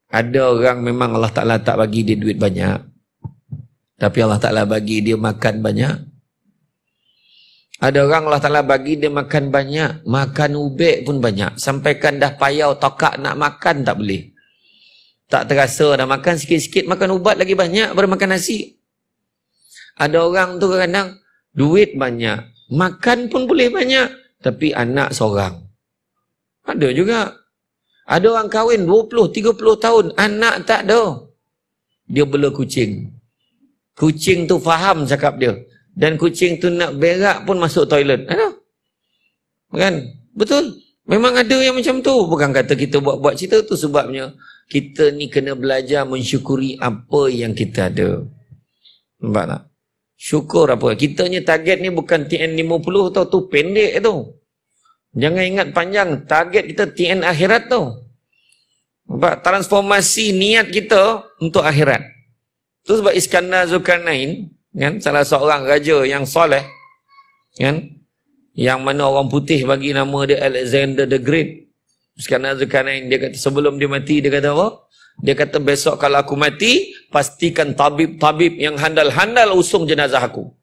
Ada orang memang Allah Ta'ala tak bagi dia duit banyak, tapi Allah Ta'ala bagi dia makan banyak. Ada orang Allah Ta'ala bagi dia makan banyak, makan ubek pun banyak. Sampaikan dah payau tokak nak makan tak boleh. Tak terasa dah makan sikit-sikit, makan ubat lagi banyak daripada makan nasi. Ada orang tu kadang duit banyak, makan pun boleh banyak, tapi anak seorang. Ada juga. Ada orang kahwin 20-30 tahun, anak tak ada. Dia bela kucing. Kucing tu faham cakap dia. Dan kucing tu nak berak pun masuk toilet. Ada? Kan? Betul? Memang ada yang macam tu. Bukan kata kita buat-buat cerita tu, sebabnya kita ni kena belajar mensyukuri apa yang kita ada. Nampak tak? Syukur apa? Kita ni target ni bukan TN50 tau, tu pendek tu. Jangan ingat panjang, target kita TN akhirat tu. Nampak? Transformasi niat kita untuk akhirat. Tu sebab Iskandar Zulkarnain, kan, salah seorang raja yang soleh, kan, yang mana orang putih bagi nama dia Alexander the Great. Iskandar Zulkarnain, dia kata sebelum dia mati, dia kata apa? Dia kata besok kalau aku mati, pastikan tabib-tabib yang handal-handal usung jenazah aku.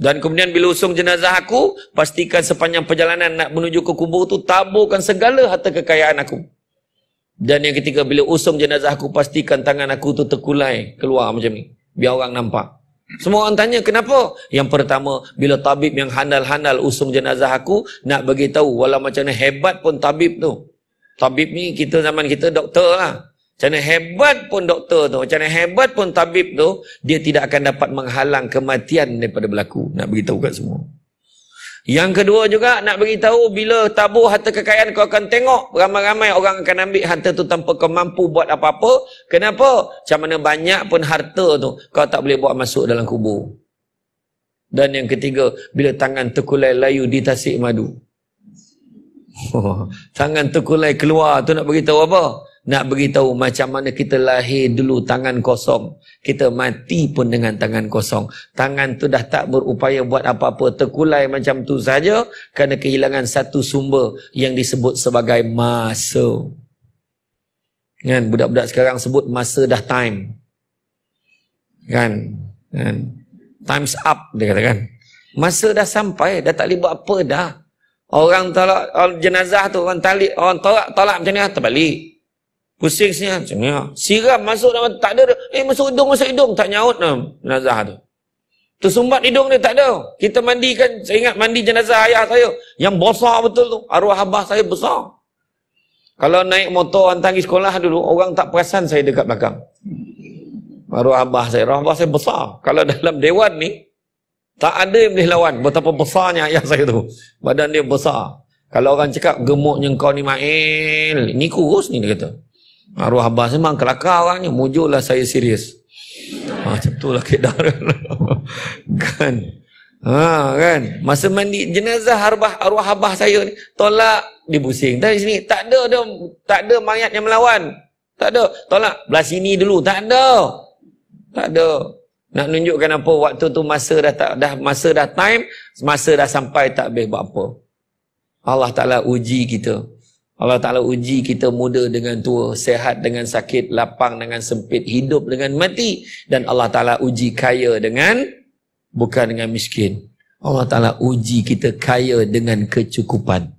Dan kemudian bila usung jenazah aku, pastikan sepanjang perjalanan nak menuju ke kubur tu, taburkan segala harta kekayaan aku. Dan yang ketiga, bila usung jenazah aku, pastikan tangan aku tu terkulai keluar macam ni, biar orang nampak. Semua orang tanya kenapa? Yang pertama, bila tabib yang handal-handal usung jenazah aku, nak bagi tahu walau macam mana hebat pun tabib tu. Tabib ni kita zaman kita doktor lah. Macam mana hebat pun doktor tu, macam mana hebat pun tabib tu, dia tidak akan dapat menghalang kematian daripada berlaku. Nak beritahu kat semua. Yang kedua juga nak beritahu, bila tabur harta kekayaan, kau akan tengok ramai-ramai orang akan ambil harta tu tanpa kau mampu buat apa-apa. Kenapa? Macam mana banyak pun harta tu, kau tak boleh bawa masuk dalam kubur. Dan yang ketiga, bila tangan terkulai layu di tasik madu. Tangan terkulai keluar tu nak beritahu apa? Nak beritahu macam mana kita lahir dulu tangan kosong, kita mati pun dengan tangan kosong. Tangan tu dah tak berupaya buat apa-apa, terkulai macam tu saja kerana kehilangan satu sumber yang disebut sebagai masa. Kan, budak-budak sekarang sebut masa dah time. Kan? Time's up, dia kata kan. Masa dah sampai, dah tak boleh buat apa dah. Orang tolak jenazah tu, orang tolak macam ni, terbalik. Pusing sini macam ni. Siram masuk dalam, tak ada. Masuk hidung. Tak nyaut jenazah tu. Tersumbat hidung dia, tak ada. Kita mandikan, saya ingat mandi jenazah ayah saya. Yang besar betul tu. Arwah abah saya besar. Kalau naik motor hantar pergi sekolah dulu, orang tak perasan saya dekat belakang. Arwah abah saya besar. Kalau dalam dewan ni, tak ada yang boleh lawan. Betapa besarnya ayah saya tu. Badan dia besar. Kalau orang cakap, gemuknya kau ni Mail. Ni kurus ni, dia kata. Arwah abah memang kelakar orangnya. Mujurlah saya serius. Macam tu lah keadaan. Kan? Kan? Masa mandi jenazah arwah abah saya ni, tolak, dibusing. Dari sini, tak ada mayat yang melawan. Tak ada. Tolak, belah sini dulu. Tak ada. Nak tunjukkan apa? Waktu tu masa dah time, masa dah sampai, tak boleh buat apa. Allah Ta'ala uji kita. Allah Ta'ala uji kita muda dengan tua, sehat dengan sakit, lapang dengan sempit, hidup dengan mati. Dan Allah Ta'ala uji kaya dengan, bukan dengan miskin. Allah Ta'ala uji kita kaya dengan kecukupan.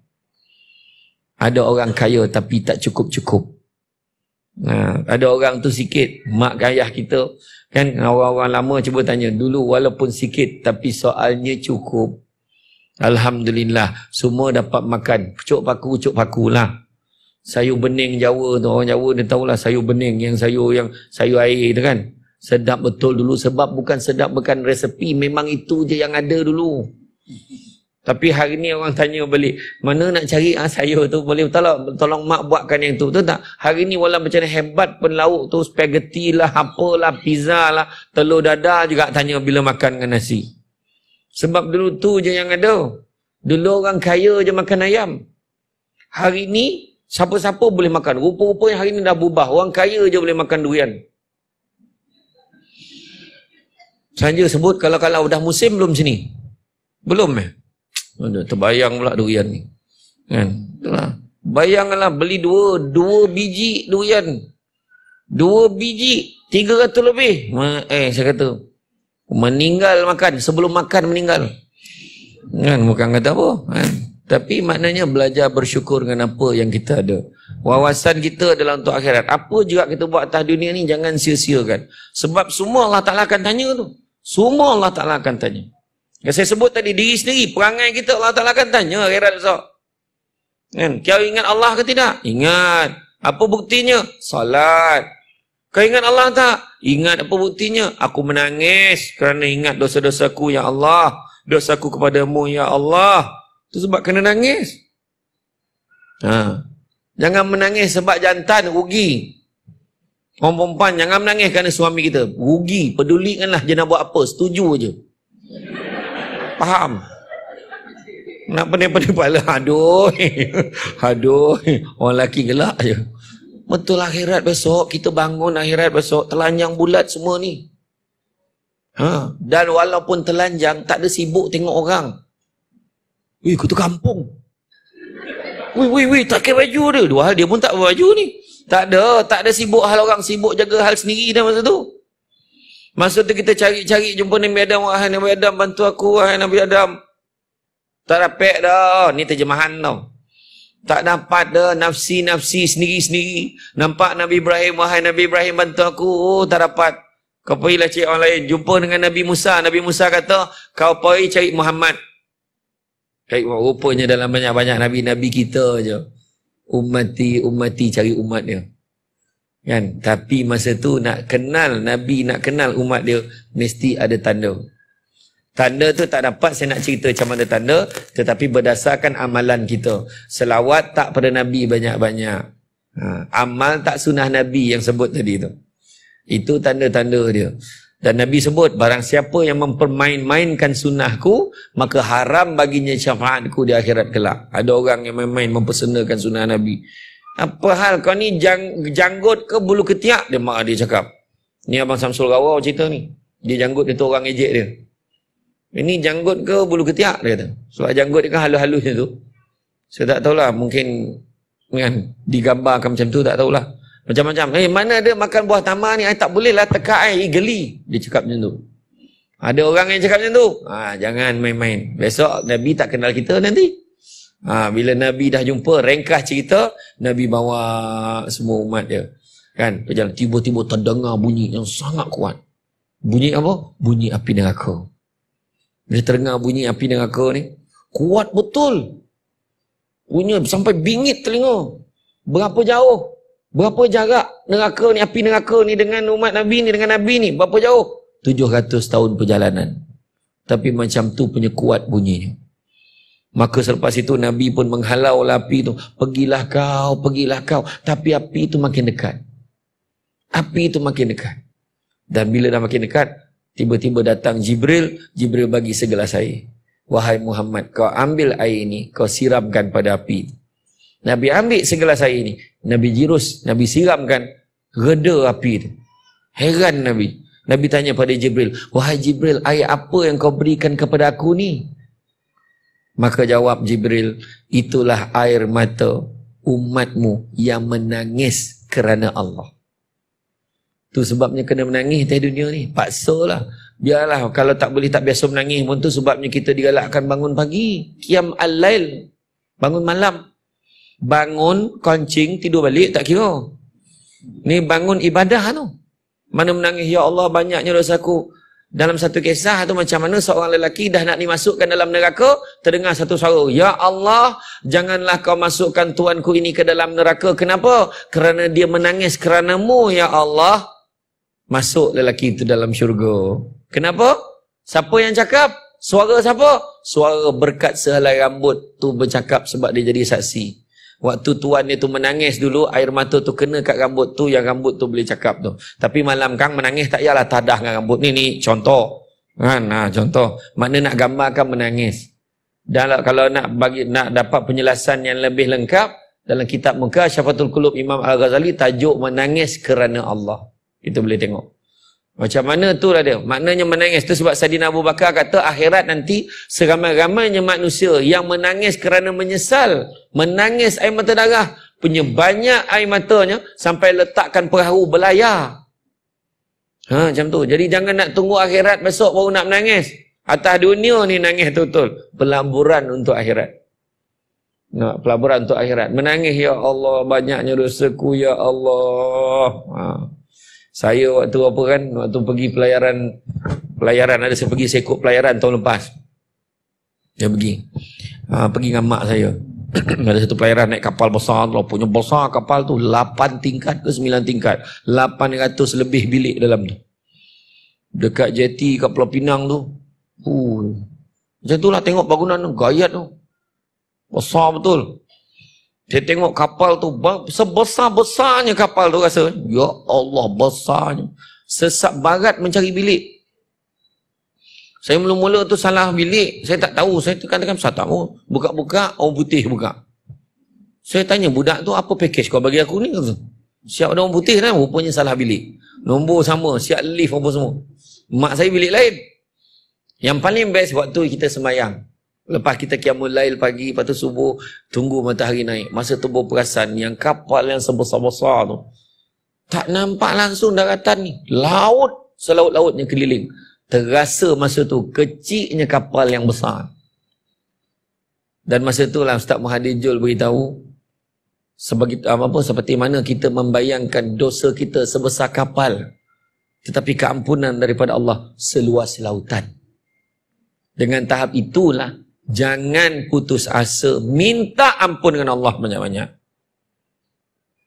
Ada orang kaya tapi tak cukup-cukup. Ada orang tu sikit, mak ayah kita, kan, orang-orang lama cuba tanya, dulu walaupun sikit tapi soalnya cukup. Alhamdulillah, semua dapat makan. Pucuk paku lah. Sayur bening Jawa tu, orang Jawa dia tahulah sayur bening, yang sayur air tu kan. Sedap betul dulu, sebab bukan resepi, memang itu je yang ada dulu. Tapi hari ni orang tanya balik, mana nak cari sayur tu, boleh tolong mak buatkan yang tu. Tahu tak? Hari ni walau macam hebat pun lauk tu, spaghetti lah, apalah, pizza lah, telur dadar juga tanya bila makan dengan nasi. Sebab dulu tu je yang ada. Dulu orang kaya je makan ayam. Hari ni, siapa-siapa boleh makan. Rupa-rupanya hari ni dah berubah. Orang kaya je boleh makan durian. Saja sebut kalau dah musim belum sini? Belum terbayang pula durian ni. Kan? Itulah. Bayangkanlah beli dua biji durian. 2 biji 300 lebih. Saya kata meninggal makan, sebelum makan meninggal. Kan bukan kata apa kan? Tapi maknanya belajar bersyukur dengan apa yang kita ada. Wawasan kita adalah untuk akhirat. Apa juga kita buat atas dunia ni jangan sia-siakan. Sebab semua Allah Ta'ala akan tanya tu. Semua Allah Ta'ala akan tanya. Yang saya sebut tadi, diri sendiri, perangai kita Allah Ta'ala akan tanya akhirat besok. Kan? Kau ingat Allah ke tidak? Ingat. Apa buktinya? Salat. Kau ingat Allah tak? Ingat. Apa buktinya? Aku menangis kerana ingat dosa-dosaku ya Allah. Dosaku kepadamu ya Allah. Itu sebab kena nangis. Jangan menangis sebab jantan, rugi. Orang perempuan jangan menangis kerana suami kita, rugi. Pedulikanlah dia nak buat apa, setuju je. Faham? Nak pening-pening kepala, aduh. Aduh, orang lelaki gelak je. Betul akhirat besok, kita bangun akhirat besok, telanjang bulat semua ni. Dan walaupun telanjang, tak ada sibuk tengok orang. Wih, kutu kampung. Wih, tak pakai baju dia. 2 hal dia pun tak pakai baju ni. Tak ada sibuk hal orang, sibuk jaga hal sendiri dah masa tu. Masa tu kita cari-cari jumpa Nabi Adam. Wahai Nabi Adam, bantu aku, wahai Nabi Adam. Tak dapat dah. Ni terjemahan tau. Tak dapat dah, nafsi-nafsi sendiri-sendiri. Nampak Nabi Ibrahim, wahai Nabi Ibrahim, bantu aku. Tak dapat. Kau pergilah cari orang lain. Jumpa dengan Nabi Musa. Nabi Musa kata, kau pergi cari Muhammad. Rupanya dalam banyak-banyak Nabi-Nabi kita je. Ummati cari umat dia. Kan? Tapi masa tu nak kenal Nabi, nak kenal umat dia, mesti ada tanda. Tanda tu tak dapat saya nak cerita macam mana tanda, tetapi berdasarkan amalan kita. Selawat tak pada Nabi banyak-banyak. Amal tak sunnah Nabi yang sebut tadi tu. Itu tanda-tanda dia. Dan Nabi sebut, barang siapa yang mempermain-mainkan sunnahku, maka haram baginya syafaatku di akhirat kelak. Ada orang yang main-main mempersenakan sunnah Nabi. Apa hal kau ni janggut ke bulu ketiak? Dia marah, dia cakap. Ni Abang Samsul Rawau cerita ni. Dia janggut dia tu orang ejek dia. Ini janggut ke bulu ketiak? Dia kata. Sebab janggut dia kan halus-halus tu. Saya tak tahulah, mungkin kan, digambarkan macam tu, tak tahulah. Macam-macam. Mana ada makan buah tamar ni? Tak boleh lah tekak geli. Dia cakap macam tu. Ada orang yang cakap macam tu. Jangan main-main. Besok Nabi tak kenal kita nanti. Bila Nabi dah jumpa, ringkas cerita, Nabi bawa semua umat dia. Kan? Berjalan. Tiba-tiba terdengar bunyi yang sangat kuat. Bunyi apa? Bunyi api neraka. Bila terdengar bunyi api neraka ni, kuat betul. Bunyi sampai bingit telinga. Berapa jauh? Berapa jarak neraka ni, api neraka ni dengan umat Nabi ni, dengan Nabi ni? Berapa jauh? 700 tahun perjalanan. Tapi macam tu punya kuat bunyinya. Maka selepas itu Nabi pun menghalau api tu. Pergilah kau. Tapi api itu makin dekat. Api itu makin dekat. Dan bila dah makin dekat, tiba-tiba datang Jibril. Jibril bagi segelas air. Wahai Muhammad, kau ambil air ini, kau siramkan pada api. Nabi ambil segelas air ini, Nabi jirus, Nabi siramkan, reda api itu. Heran Nabi. Nabi tanya pada Jibril, wahai Jibril, air apa yang kau berikan kepada aku ni? Maka jawab Jibril, itulah air mata umatmu yang menangis kerana Allah. Tu sebabnya kena menangis di dunia ni. Paksalah. Biarlah, kalau tak boleh tak biasa menangis pun tu sebabnya kita digalakkan bangun pagi. Qiyam al-lail. Bangun malam. Bangun, koncing, tidur balik, tak kira. Ni bangun ibadah tu. Mana menangis, ya Allah banyaknya dosaku. Dalam satu kisah tu macam mana seorang lelaki dah nak dimasukkan dalam neraka, terdengar satu suara, ya Allah, janganlah kau masukkan tuanku ini ke dalam neraka. Kenapa? Kerana dia menangis kerana-Mu, ya Allah. Masuk lelaki itu dalam syurga. Kenapa? Siapa yang cakap? Suara siapa? Suara berkat sehelai rambut tu bercakap sebab dia jadi saksi. Waktu tuan dia tu menangis dulu, air mata tu kena kat rambut tu, yang rambut tu boleh cakap tu. Tapi malam kang menangis tak yalah tadah dengan rambut ni contoh. Kan? Contoh. Makna nak gambarkan menangis. Dan kalau nak dapat penjelasan yang lebih lengkap, dalam kitab Muka Syafatul Qulub Imam Al-Ghazali, tajuk menangis kerana Allah. Itu boleh tengok. Macam mana tu lah dia. Maknanya menangis tu sebab Saidina Abu Bakar kata akhirat nanti seramai-ramainya manusia yang menangis kerana menyesal. Menangis air mata darah. punya banyak air matanya sampai letakkan perahu berlayar. Macam tu. Jadi jangan nak tunggu akhirat besok baru nak menangis. Atas dunia ni nangis betul-betul. Pelaburan untuk akhirat. Nak pelaburan untuk akhirat. Menangis, ya Allah, banyaknya dosaku, ya Allah. Saya waktu apa kan, waktu pergi pelayaran ada saya pergi sekut pelayaran tahun lepas. Dia pergi. Pergi dengan mak saya. Ada satu pelayaran naik kapal besar, punya besar kapal tu 8 tingkat ke 9 tingkat. 800 lebih bilik dalam tu. Dekat jeti kat Pulau Pinang tu. Macam tu lah tengok bangunan tu, gayat tu. Besar betul. Saya tengok kapal tu, sebesar-besarnya kapal tu rasa. Ya Allah, besarnya. Sesak barat mencari bilik. Saya mula-mula tu salah bilik. Saya tak tahu. Saya katakan, saya tak tahu. Buka-buka, orang putih buka. Saya tanya, budak tu apa package kau bagi aku ni? Siap ada orang putih kan? Rupanya salah bilik. Nombor sama, siap lift apa semua. Mak saya bilik lain. Yang paling best waktu kita semayang. Lepas kita qiyamul lail pagi, lepas tu subuh, tunggu matahari naik. Masa tu berperasan, yang kapal yang sebesar-besar tu, tak nampak langsung daratan ni. Laut, selaut-lautnya keliling. Terasa masa tu kecilnya kapal yang besar. Dan masa tu lah Ustaz Muhaddir Jul beritahu seperti mana kita membayangkan dosa kita sebesar kapal, tetapi keampunan daripada Allah seluas lautan. Dengan tahap itulah jangan putus asa, minta ampun dengan Allah banyak-banyak.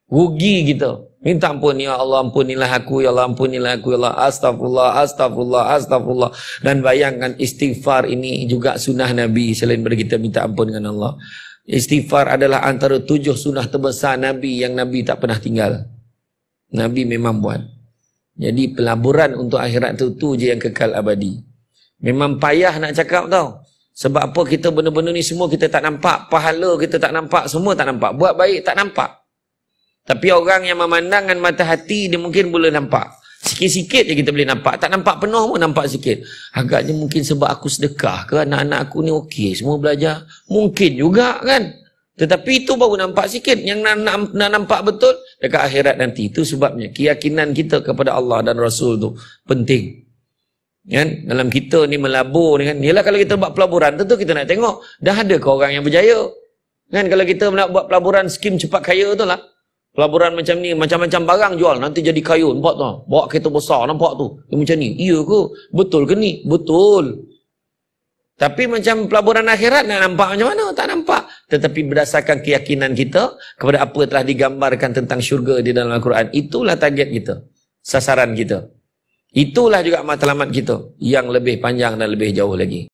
Rugi kita. Minta ampun, ya Allah ampunilah aku, ya Allah ampunilah aku, ya Allah, astagfirullah, astagfirullah, astagfirullah. Dan bayangkan istighfar ini juga sunnah Nabi selain daripada kita minta ampun dengan Allah. Istighfar adalah antara 7 sunnah terbesar Nabi yang Nabi tak pernah tinggal. Nabi memang buat. Jadi pelaburan untuk akhirat tu je yang kekal abadi. Memang payah nak cakap tau. Sebab apa kita benda-benda ni semua kita tak nampak. Pahala kita tak nampak, semua tak nampak. Buat baik tak nampak. Tapi orang yang memandangkan mata hati, dia mungkin boleh nampak. Sikit-sikit je kita boleh nampak. Tak nampak penuh pun nampak sikit. Agaknya mungkin sebab aku sedekah ke, anak-anak aku ni okey, semua belajar. Mungkin juga kan. Tetapi itu baru nampak sikit. Yang nak nampak betul dekat akhirat nanti. Itu sebabnya keyakinan kita kepada Allah dan Rasul tu penting. Kan? Dalam kita ni melabur ni kan. Yalah kalau kita buat pelaburan, tentu kita nak tengok dah ada ke orang yang berjaya. Kan kalau kita nak buat pelaburan skim cepat kaya tu lah. Pelaburan macam ni, macam-macam barang jual, nanti jadi kaya, nampak tu? Bawa kereta besar, nampak tu? Macam ni, iya ke? Betul ke ni? Betul. Tapi macam pelaburan akhirat nak nampak macam mana? Tak nampak. Tetapi berdasarkan keyakinan kita kepada apa telah digambarkan tentang syurga di dalam Al-Quran, itulah target kita, sasaran kita. Itulah juga matlamat kita yang lebih panjang dan lebih jauh lagi.